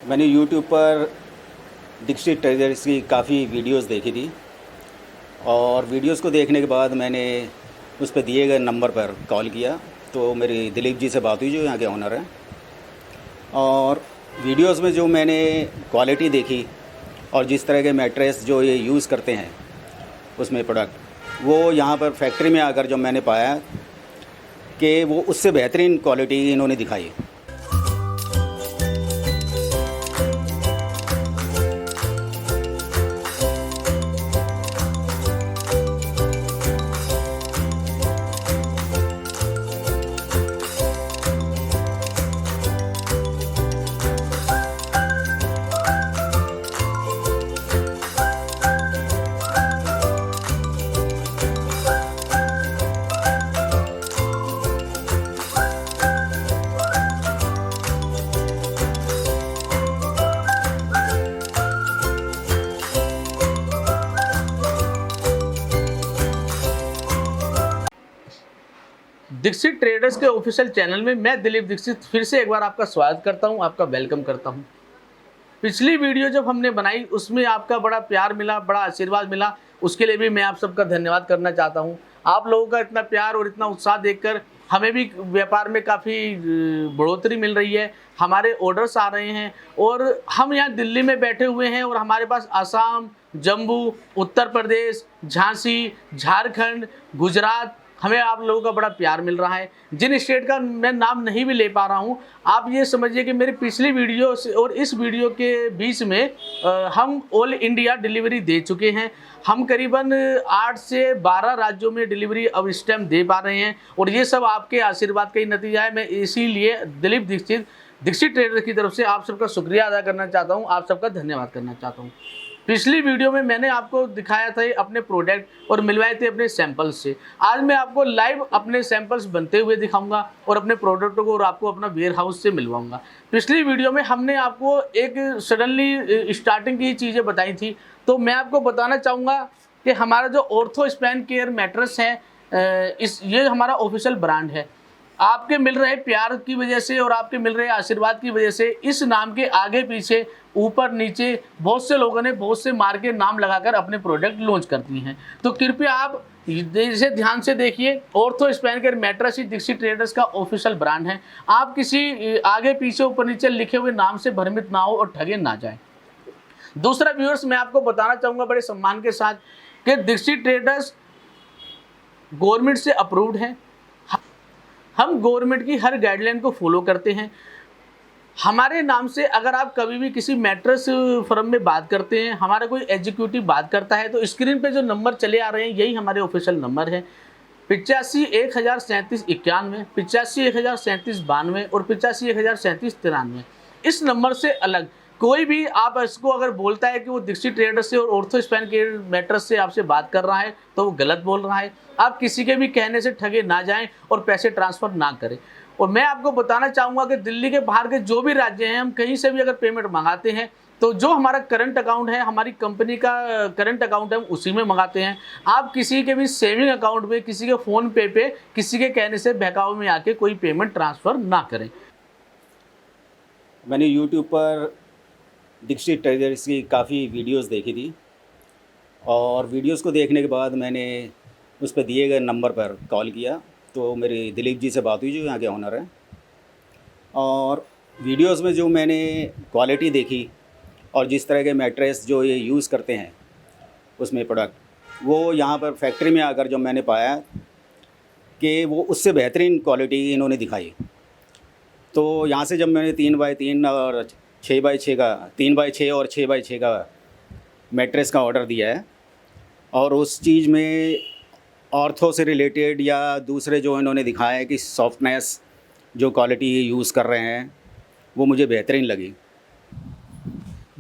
मैंने यूट्यूब पर दीक्षित ट्रेडर्स की काफ़ी वीडियोस देखी थी और वीडियोस को देखने के बाद मैंने उस पर दिए गए नंबर पर कॉल किया। तो मेरी दिलीप जी से बात हुई जो यहाँ के ओनर हैं, और वीडियोस में जो मैंने क्वालिटी देखी और जिस तरह के मैट्रेस जो ये यूज़ करते हैं उसमें प्रोडक्ट, वो यहाँ पर फैक्ट्री में आकर जो मैंने पाया कि वो उससे बेहतरीन क्वालिटी इन्होंने दिखाई। दीक्षित ट्रेडर्स के ऑफिशियल चैनल में मैं दिलीप दीक्षित फिर से एक बार आपका स्वागत करता हूं, आपका वेलकम करता हूं। पिछली वीडियो जब हमने बनाई उसमें आपका बड़ा प्यार मिला, बड़ा आशीर्वाद मिला, उसके लिए भी मैं आप सबका धन्यवाद करना चाहता हूं। आप लोगों का इतना प्यार और इतना उत्साह देखकर हमें भी व्यापार में काफ़ी बढ़ोतरी मिल रही है, हमारे ऑर्डर्स आ रहे हैं और हम यहाँ दिल्ली में बैठे हुए हैं और हमारे पास आसाम, जम्मू, उत्तर प्रदेश, झांसी, झारखंड, गुजरात, हमें आप लोगों का बड़ा प्यार मिल रहा है। जिन स्टेट का मैं नाम नहीं भी ले पा रहा हूं, आप ये समझिए कि मेरी पिछली वीडियो से और इस वीडियो के बीच में हम ऑल इंडिया डिलीवरी दे चुके हैं। हम करीबन 8 से 12 राज्यों में डिलीवरी अब इस टाइम दे पा रहे हैं और ये सब आपके आशीर्वाद का ही नतीजा है। मैं इसीलिए दिलीप दीक्षित ट्रेडर की तरफ से आप सबका शुक्रिया अदा करना चाहता हूँ, आप सबका धन्यवाद करना चाहता हूँ। पिछली वीडियो में मैंने आपको दिखाया था अपने प्रोडक्ट और मिलवाए थे अपने सैंपल्स से। आज मैं आपको लाइव अपने सैंपल्स बनते हुए दिखाऊंगा और अपने प्रोडक्टों को और आपको अपना वेयर हाउस से मिलवाऊंगा। पिछली वीडियो में हमने आपको एक सडनली स्टार्टिंग की चीज़ें बताई थी, तो मैं आपको बताना चाहूँगा कि हमारा जो ऑर्थो स्पैन केयर मैट्रेस है, ये हमारा ऑफिशियल ब्रांड है। आपके मिल रहे प्यार की वजह से और आपके मिल रहे आशीर्वाद की वजह से इस नाम के आगे पीछे ऊपर नीचे बहुत से लोगों ने बहुत से मार के नाम लगाकर अपने प्रोडक्ट लॉन्च कर दिए हैं। तो कृपया आप इसे ध्यान से देखिए। ऑर्थो स्पैन केयर मैट्रेस ही दीक्षित ट्रेडर्स का ऑफिशियल ब्रांड है। आप किसी आगे पीछे ऊपर नीचे लिखे हुए नाम से भ्रमित ना हो और ठगे ना जाए। दूसरा व्यूअर्स, मैं आपको बताना चाहूँगा बड़े सम्मान के साथ कि दीक्षित ट्रेडर्स गवर्नमेंट से अप्रूव्ड है। हम गवर्नमेंट की हर गाइडलाइन को फॉलो करते हैं। हमारे नाम से अगर आप कभी भी किसी मैट्रेस फर्म में बात करते हैं, हमारा कोई एग्जीक्यूटिव बात करता है, तो स्क्रीन पे जो नंबर चले आ रहे हैं यही हमारे ऑफिशियल नंबर है। 85 1037 91, 85 1037 92 और 85 1037 93। इस नंबर से अलग कोई भी आप इसको अगर बोलता है कि वो दीक्षित ट्रेडर से और ऑर्थो स्पैन केयर मैट्रेस से आपसे बात कर रहा है तो वो गलत बोल रहा है। आप किसी के भी कहने से ठगे ना जाएं और पैसे ट्रांसफ़र ना करें। और मैं आपको बताना चाहूँगा कि दिल्ली के बाहर के जो भी राज्य हैं, हम कहीं से भी अगर पेमेंट मंगाते हैं तो जो हमारा करंट अकाउंट है, हमारी कंपनी का करंट अकाउंट है, हम उसी में मंगाते हैं। आप किसी के भी सेविंग अकाउंट में, किसी के फ़ोन पे किसी के कहने से बहकावे में आके कोई पेमेंट ट्रांसफ़र ना करें। मैंने यूट्यूब पर दीक्षित ट्रेडर्स की काफ़ी वीडियोस देखी थी और वीडियोस को देखने के बाद मैंने उस पर दिए गए नंबर पर कॉल किया। तो मेरी दिलीप जी से बात हुई जो यहाँ के ओनर हैं, और वीडियोस में जो मैंने क्वालिटी देखी और जिस तरह के मैट्रेस जो ये यूज़ करते हैं उसमें प्रोडक्ट, वो यहाँ पर फैक्ट्री में आकर जो मैंने पाया कि वो उससे बेहतरीन क्वालिटी इन्होंने दिखाई। तो यहाँ से जब मैंने 3x3 और 6x6 का 3x6 और 6x6 का मैट्रेस का ऑर्डर दिया है, और उस चीज़ में ऑर्थो से रिलेटेड या दूसरे जो इन्होंने दिखाया है कि सॉफ्टनेस जो क्वालिटी यूज़ कर रहे हैं वो मुझे बेहतरीन लगी।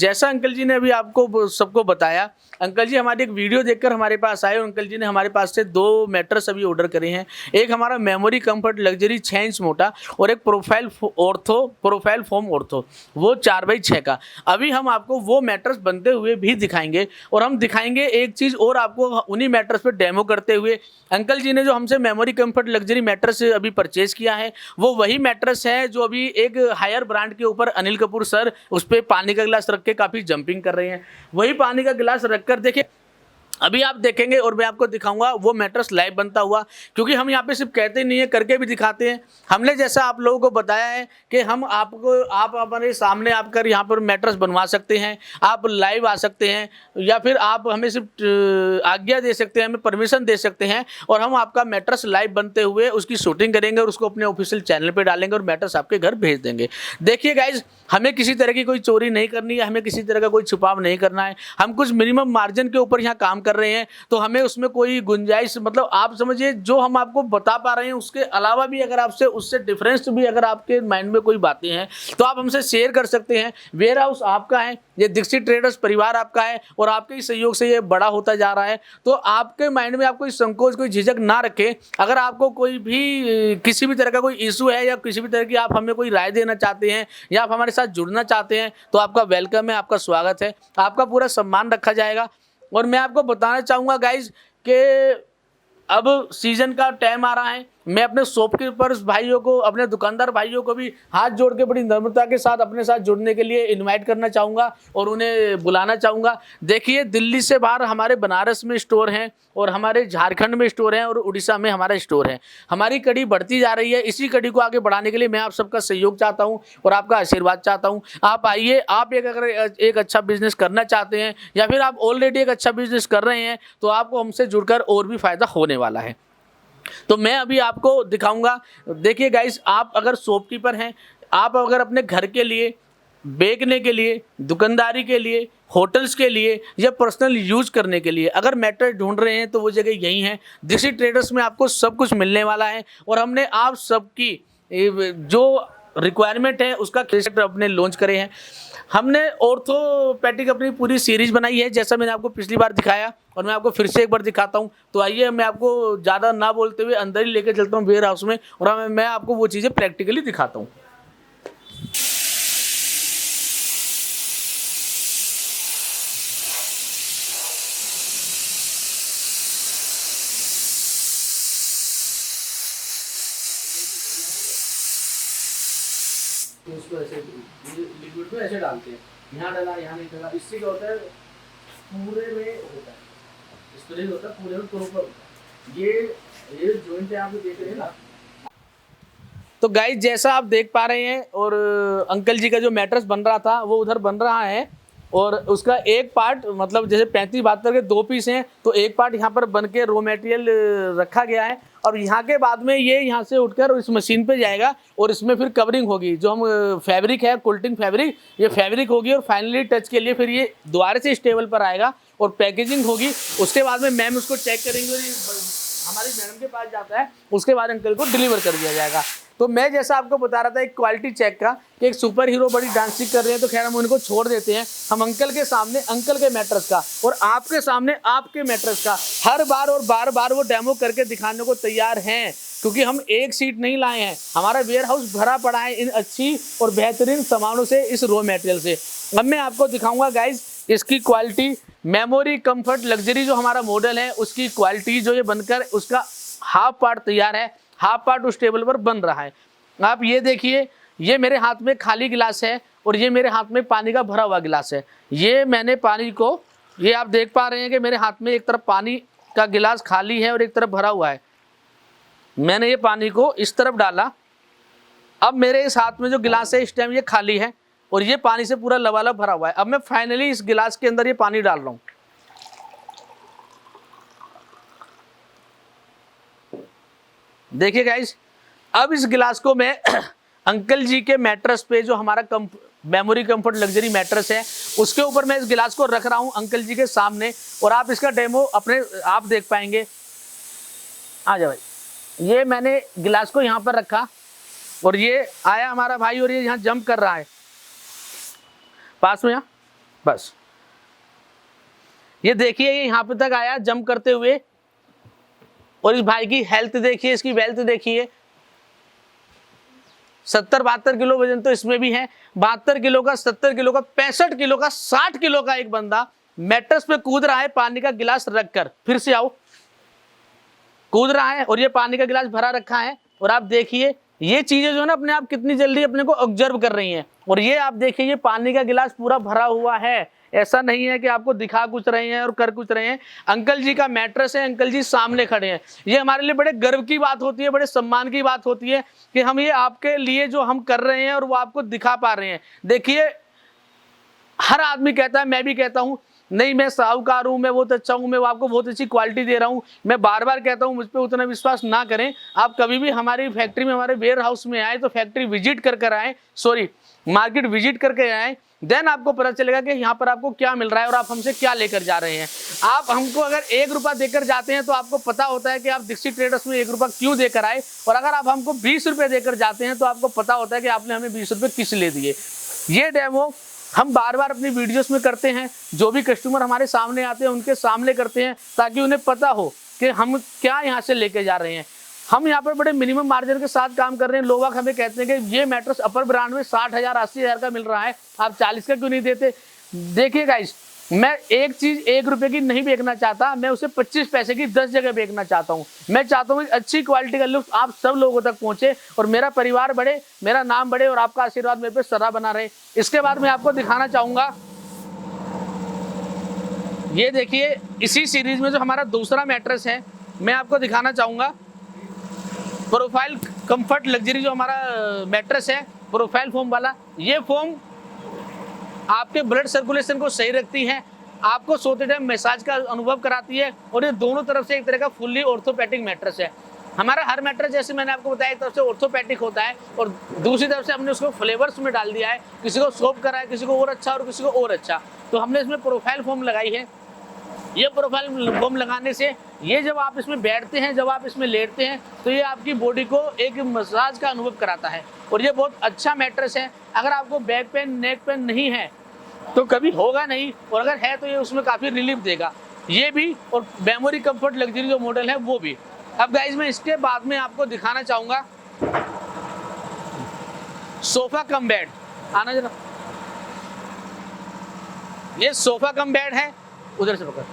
जैसा अंकल जी ने अभी आपको सबको बताया, अंकल जी हमारी एक वीडियो देखकर हमारे पास आए और अंकल जी ने हमारे पास से 2 मैट्रेस अभी ऑर्डर करे हैं। एक हमारा मेमोरी कंफर्ट लग्जरी 6 इंच मोटा और एक प्रोफाइल फोम ऑर्थो, वो 4x6 का। अभी हम आपको वो मैट्रेस बनते हुए भी दिखाएंगे और हम दिखाएंगे एक चीज़ और आपको उन्हीं मैट्रेस पे डेमो करते हुए। अंकल जी ने जो हमसे मेमोरी कंफर्ट लग्जरी मैट्रेस अभी परचेज किया है वो वही मैट्रेस है जो अभी एक हायर ब्रांड के ऊपर अनिल कपूर सर उस पर पानी का गिलास रख के काफ़ी जंपिंग कर रहे हैं। वही पानी का गिलास रखकर देखिए अभी आप देखेंगे और मैं आपको दिखाऊंगा वो मैट्रेस लाइव बनता हुआ, क्योंकि हम यहाँ पे सिर्फ कहते ही नहीं है, करके भी दिखाते हैं। हमने जैसा आप लोगों को बताया है कि हम आप हमारे सामने आकर यहाँ पर मैट्रेस बनवा सकते हैं, आप लाइव आ सकते हैं या फिर आप हमें सिर्फ आज्ञा दे सकते हैं, हमें परमिशन दे सकते हैं और हम आपका मैट्रेस लाइव बनते हुए उसकी शूटिंग करेंगे और उसको अपने ऑफिशियल चैनल पर डालेंगे और मैट्रेस आपके घर भेज देंगे। देखिए गाइज, हमें किसी तरह की कोई चोरी नहीं करनी है, हमें किसी तरह का कोई छुपाव नहीं करना है। हम कुछ मिनिमम मार्जिन के ऊपर यहाँ काम कर रहे हैं, तो हमें उसमें कोई गुंजाइश, मतलब आप समझिए जो हम आपको बता पा रहे हैं उसके अलावा भी अगर आपसे उससे डिफरेंस भी अगर आपके माइंड में कोई बातें हैं तो आप हमसे शेयर कर सकते हैं। वेयर हाउस आपका है, ये दीक्षित ट्रेडर्स परिवार आपका है और आपके ही सहयोग से ये बड़ा होता जा रहा है। तो आपके माइंड में आप कोई संकोच, कोई झिझक ना रखें। अगर आपको कोई भी किसी भी तरह का कोई इशू है या किसी भी तरह की आप हमें कोई राय देना चाहते हैं या आप हमारे साथ जुड़ना चाहते हैं तो आपका वेलकम है, आपका स्वागत है, आपका पूरा सम्मान रखा जाएगा। और मैं आपको बताना चाहूँगा गाइज कि अब सीजन का टाइम आ रहा है। मैं अपने शॉपकीपर्स भाइयों को, अपने दुकानदार भाइयों को भी हाथ जोड़ के बड़ी नम्रता के साथ अपने साथ जुड़ने के लिए इनवाइट करना चाहूँगा और उन्हें बुलाना चाहूँगा। देखिए, दिल्ली से बाहर हमारे बनारस में स्टोर हैं और हमारे झारखंड में स्टोर हैं और उड़ीसा में हमारा स्टोर है। हमारी कड़ी बढ़ती जा रही है। इसी कड़ी को आगे बढ़ाने के लिए मैं आप सबका सहयोग चाहता हूँ और आपका आशीर्वाद चाहता हूँ। आप आइए, आप अगर एक अच्छा बिजनेस करना चाहते हैं या फिर आप ऑलरेडी एक अच्छा बिजनेस कर रहे हैं तो आपको हमसे जुड़कर और भी फायदा होने वाला है। तो मैं अभी आपको दिखाऊंगा। देखिए गाइस, आप अगर शॉपकीपर हैं, आप अगर अपने घर के लिए, बेचने के लिए, दुकानदारी के लिए, होटल्स के लिए या पर्सनल यूज करने के लिए अगर मैट्रेस ढूंढ रहे हैं तो वो जगह यही है। दीक्षित ट्रेडर्स में आपको सब कुछ मिलने वाला है और हमने आप सबकी जो रिक्वायरमेंट है उसका अपने लॉन्च करे हैं। हमने ऑर्थोपेडिक अपनी पूरी सीरीज बनाई है, जैसा मैंने आपको पिछली बार दिखाया और मैं आपको फिर से एक बार दिखाता हूं। तो आइए, मैं आपको ज़्यादा ना बोलते हुए अंदर ही लेकर चलता हूं वेयर हाउस में और मैं आपको वो चीज़ें प्रैक्टिकली दिखाता हूं। तो उसको ऐसे लिक्विड में ऐसे डालते हैं, यहाँ डाला, यहाँ नहीं डाला, इससे क्या होता है, पूरे में होता है, स्प्रे होता है, पूरे में प्रॉपर होता है। ये जॉइंट आप देख रहे हैं ना। तो गाइस, जैसा आप देख पा रहे हैं और अंकल जी का जो मैट्रेस बन रहा था वो उधर बन रहा है और उसका एक पार्ट, मतलब जैसे 35-72 के 2 पीस हैं तो एक पार्ट यहाँ पर बन के रॉ मटेरियल रखा गया है और यहाँ के बाद में ये यहाँ से उठकर इस मशीन पे जाएगा और इसमें फिर कवरिंग होगी। जो हम फैब्रिक है, कोल्टिंग फैब्रिक, ये फैब्रिक होगी और फाइनली टच के लिए फिर ये दोबारा से इस टेबल पर आएगा और पैकेजिंग होगी। उसके बाद में मैम उसको चेक करेंगे और हमारी मैडम के पास जाता है, उसके बाद अंकल को डिलीवर कर दिया जाएगा। तो मैं जैसा आपको बता रहा था एक क्वालिटी चेक का कि एक सुपर हीरो बड़ी डांसिंग कर रहे हैं तो खैर हम उनको छोड़ देते हैं। हम अंकल के सामने अंकल के मैट्रेस का और आपके सामने आपके मैट्रेस का हर बार और बार बार वो डेमो करके दिखाने को तैयार हैं, क्योंकि हम एक सीट नहीं लाए हैं। हमारा वेयर हाउस भरा पड़ा है इन अच्छी और बेहतरीन सामानों से, इस रॉ मटेरियल से। अब मैं आपको दिखाऊंगा गाइज इसकी क्वालिटी। मेमोरी कंफर्ट लग्जरी जो हमारा मॉडल है उसकी क्वालिटी जो ये बनकर उसका हाफ पार्ट तैयार है, हाफ पार्ट उस टेबल पर बन रहा है। आप ये देखिए, ये मेरे हाथ में खाली गिलास है और ये मेरे हाथ में पानी का भरा हुआ गिलास है। ये मैंने पानी को, ये आप देख पा रहे हैं कि मेरे हाथ में एक तरफ पानी का गिलास खाली है और एक तरफ भरा हुआ है। मैंने ये पानी को इस तरफ डाला, अब मेरे इस हाथ में जो गिलास है इस टाइम ये खाली है और ये पानी से पूरा लबालब भरा हुआ है। अब मैं फाइनली इस गिलास के अंदर ये पानी डाल रहा हूँ। देखिए गाइस, अब इस गिलास को मैं अंकल जी के मैट्रेस पे जो हमारा मेमोरी कंफर्ट लग्जरी मैट्रेस है उसके ऊपर मैं इस गिलास को रख रहा हूं अंकल जी के सामने और आप इसका डेमो अपने आप देख पाएंगे। आ जाओ भाई। ये मैंने गिलास को यहाँ पर रखा और ये आया हमारा भाई और ये यहाँ जंप कर रहा है पास में। यहाँ बस ये देखिए, ये यहाँ पे तक आया जंप करते हुए। और इस भाई की हेल्थ देखिए, इसकी वेल्थ देखिए, 70-72 किलो वजन तो इसमें भी है। 72 किलो का, 70 किलो का, 65 किलो का, 60 किलो का एक बंदा मैट्रेस पे कूद रहा है पानी का गिलास रखकर। फिर से आओ, कूद रहा है और ये पानी का गिलास भरा रखा है। और आप देखिए ये चीजें जो है ना अपने आप कितनी जल्दी अपने को ऑब्जर्व कर रही हैं। और ये आप देखिए, ये पानी का गिलास पूरा भरा हुआ है, ऐसा नहीं है कि आपको दिखा कुछ रहे हैं और कर कुछ रहे हैं। अंकल जी का मैट्रेस है, अंकल जी सामने खड़े हैं। ये हमारे लिए बड़े गर्व की बात होती है, बड़े सम्मान की बात होती है कि हम ये आपके लिए जो हम कर रहे हैं और वो आपको दिखा पा रहे हैं। देखिए हर आदमी कहता है, मैं भी कहता हूं, नहीं मैं साहूकार हूं, मैं बहुत अच्छा हूं, मैं आपको बहुत अच्छी क्वालिटी दे रहा हूं। मैं बार बार कहता हूं मुझ पे उतना विश्वास ना करें। आप कभी भी हमारी फैक्ट्री में, हमारे वेयर हाउस में आए तो फैक्ट्री विजिट कर आए, सॉरी मार्केट विजिट करके आए, देन आपको पता चलेगा कि यहाँ पर आपको क्या मिल रहा है और आप हमसे क्या लेकर जा रहे हैं। आप हमको अगर 1 रुपया देकर जाते हैं तो आपको पता होता है कि आप दीक्षित ट्रेडर्स में 1 रुपया क्यों देकर आए। और अगर आप हमको 20 रुपये देकर जाते हैं तो आपको पता होता है कि आपने हमें 20 रुपये किस लिए दिए। ये डेमो हम बार बार अपनी वीडियोस में करते हैं, जो भी कस्टमर हमारे सामने आते हैं उनके सामने करते हैं, ताकि उन्हें पता हो कि हम क्या यहाँ से लेके जा रहे हैं। हम यहाँ पर बड़े मिनिमम मार्जिन के साथ काम कर रहे हैं। लोग हमें कहते हैं कि ये मैट्रेस अपर ब्रांड में 60,000 80,000 का मिल रहा है, आप 40 का क्यों नहीं देते। देखिए गाइस, मैं एक चीज 1 रुपए की नहीं बेचना चाहता, मैं उसे 25 पैसे की 10 जगह बेचना चाहता हूँ। मैं चाहता हूँ अच्छी क्वालिटी का लुक आप सब लोगों तक पहुंचे और मेरा परिवार बढ़े, मेरा नाम बढ़े और आपका आशीर्वाद मेरे पे सदा बना रहे। इसके बाद मैं आपको दिखाना चाहूंगा, ये देखिए इसी सीरीज में जो हमारा दूसरा मैट्रेस है, मैं आपको दिखाना चाहूंगा प्रोफाइल कंफर्ट लग्जरी। जो हमारा मैट्रेस है प्रोफाइल फोम वाला, ये फोम आपके ब्लड सर्कुलेशन को सही रखती है, आपको सोते टाइम मसाज का अनुभव कराती है। और ये दोनों तरफ से एक तरह का फुल्ली ऑर्थोपेडिक मैट्रेस है। हमारा हर मैट्रेस जैसे मैंने आपको बताया, एक तरफ से ऑर्थोपेडिक होता है और दूसरी तरफ से हमने उसको फ्लेवर्स में डाल दिया है, किसी को सॉफ्ट करा है, किसी को और अच्छा और किसी को और अच्छा। तो हमने इसमें प्रोफाइल फोम लगाई है। ये प्रोफाइल फोम लगाने से ये जब आप इसमें बैठते हैं, जब आप इसमें लेटते हैं, तो ये आपकी बॉडी को एक मसाज का अनुभव कराता है। और ये बहुत अच्छा मैट्रेस है। अगर आपको बैक पेन, नेक पेन नहीं है तो कभी होगा नहीं, और अगर है तो ये उसमें काफ़ी रिलीफ देगा। ये भी, और मेमोरी कंफर्ट लग्जरी जो मॉडल है वो भी। अब गाइज मैं इसके बाद में आपको दिखाना चाहूँगा सोफा कम बेड। आना जरा, ये सोफा कम बेड है, उधर से पकड़,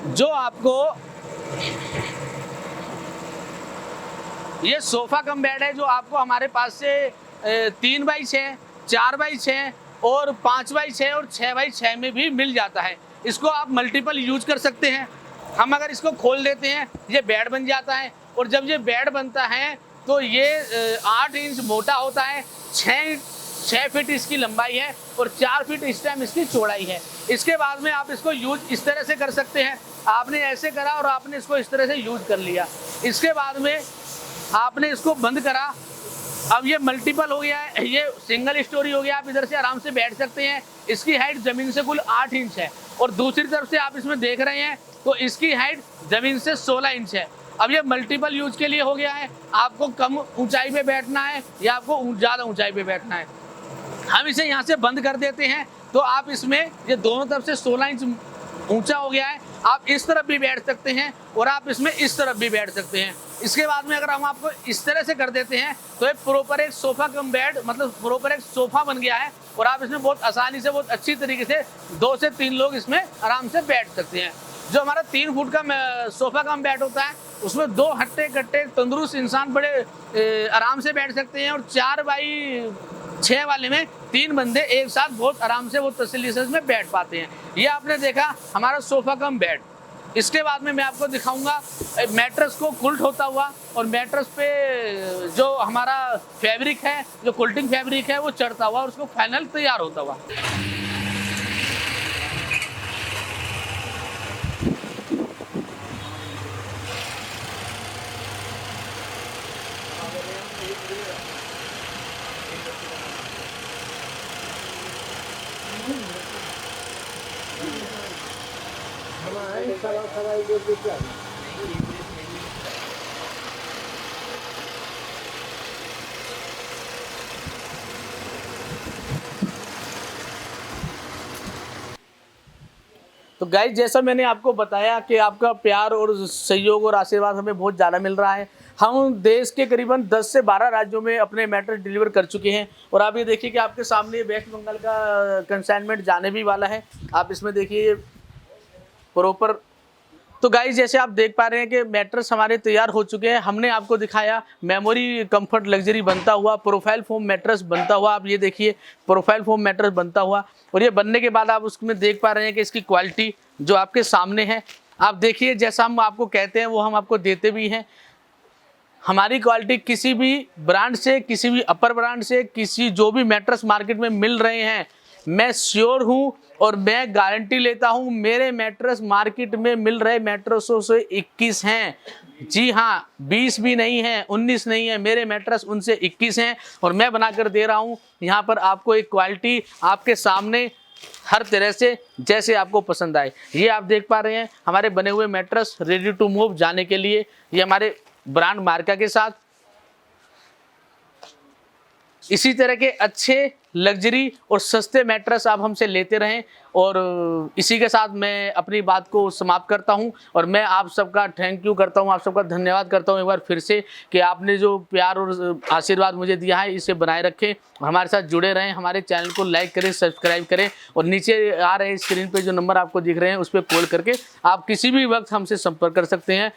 जो आपको ये सोफा कम बेड है जो आपको हमारे पास से 3x6, 4x6 और 5x6 और 6x6 में भी मिल जाता है। इसको आप मल्टीपल यूज कर सकते हैं। हम अगर इसको खोल देते हैं ये बेड बन जाता है, और जब ये बेड बनता है तो ये 8 इंच मोटा होता है, 6 फीट इसकी लंबाई है और 4 फीट इस टाइम इसकी चौड़ाई है। इसके बाद में आप इसको यूज इस तरह से कर सकते हैं, आपने ऐसे करा और आपने इसको इस तरह से यूज कर लिया। इसके बाद में आपने इसको बंद करा, अब ये मल्टीपल हो गया है, ये सिंगल स्टोरी हो गया, आप इधर से आराम से बैठ सकते हैं। इसकी हाइट जमीन से कुल 8 इंच है, और दूसरी तरफ से आप इसमें देख रहे हैं तो इसकी हाइट जमीन से 16 इंच है। अब ये मल्टीपल यूज के लिए हो गया है, आपको कम ऊंचाई पे बैठना है या आपको ज़्यादा ऊंचाई पे बैठना है। हम इसे यहाँ से बंद कर देते हैं तो आप इसमें, ये दोनों तरफ से 16 इंच ऊंचा हो गया है, आप इस तरफ भी बैठ सकते हैं और आप इसमें इस तरफ भी बैठ सकते हैं। इसके बाद में अगर हम आपको इस तरह से कर देते हैं तो ये प्रॉपर एक सोफा कम बेड, मतलब प्रॉपर एक सोफा बन गया है, और आप इसमें बहुत आसानी से, बहुत अच्छी तरीके से 2 से 3 लोग इसमें आराम से बैठ सकते हैं। जो हमारा 3 फुट का सोफा कम बेड होता है उसमें 2 हट्टे कट्टे तंदुरुस्त इंसान बड़े आराम से बैठ सकते हैं, और 4x6 वाले में 3 बंदे एक साथ बहुत आराम से, बहुत तसल्ली से इसमें बैठ पाते हैं। ये आपने देखा हमारा सोफा कम बेड। इसके बाद में मैं आपको दिखाऊंगा मैट्रेस को कुल्ट होता हुआ, और मैट्रेस पे जो हमारा फैब्रिक है, जो कुल्टिंग फैब्रिक है वो चढ़ता हुआ और उसको फाइनल तैयार होता हुआ। तो गाइस जैसा मैंने आपको बताया कि आपका प्यार और सहयोग और आशीर्वाद हमें बहुत ज़्यादा मिल रहा है। हम देश के करीबन 10 से 12 राज्यों में अपने मैट्रेस डिलीवर कर चुके हैं और आप ये देखिए कि आपके सामने वेस्ट बंगाल का कंसाइनमेंट जाने भी वाला है। आप इसमें देखिए प्रॉपर। तो गाइस जैसे आप देख पा रहे हैं कि मैट्रेस हमारे तैयार हो चुके हैं। हमने आपको दिखाया मेमोरी कंफर्ट लग्जरी बनता हुआ, प्रोफाइल फोम मैट्रेस बनता हुआ। आप ये देखिए प्रोफाइल फोम मैट्रेस बनता हुआ और ये बनने के बाद आप उसमें देख पा रहे हैं कि इसकी क्वालिटी जो आपके सामने है। आप देखिए जैसा हम आपको कहते हैं वो हम आपको देते भी हैं। हमारी क्वालिटी किसी भी ब्रांड से, किसी भी अपर ब्रांड से, किसी जो भी मैट्रेस मार्केट में मिल रहे हैं, मैं श्योर हूँ और मैं गारंटी लेता हूँ मेरे मैट्रेस मार्केट में मिल रहे मैट्रेसों से 21 हैं। जी हाँ, 20 भी नहीं है, 19 नहीं है, मेरे मैट्रेस उनसे 21 हैं और मैं बनाकर दे रहा हूँ यहाँ पर आपको एक क्वालिटी आपके सामने हर तरह से जैसे आपको पसंद आए। ये आप देख पा रहे हैं हमारे बने हुए मैट्रेस रेडी टू मूव जाने के लिए। ये हमारे ब्रांड मार्का के साथ इसी तरह के अच्छे लग्जरी और सस्ते मैट्रेस आप हमसे लेते रहें। और इसी के साथ मैं अपनी बात को समाप्त करता हूं और मैं आप सबका थैंक यू करता हूं, आप सबका धन्यवाद करता हूं एक बार फिर से कि आपने जो प्यार और आशीर्वाद मुझे दिया है इसे बनाए रखें, हमारे साथ जुड़े रहें। हमारे चैनल को लाइक करें, सब्सक्राइब करें और नीचे आ रहे स्क्रीन पे जो नंबर आपको दिख रहे हैं उस पर कॉल करके आप किसी भी वक्त हमसे संपर्क कर सकते हैं।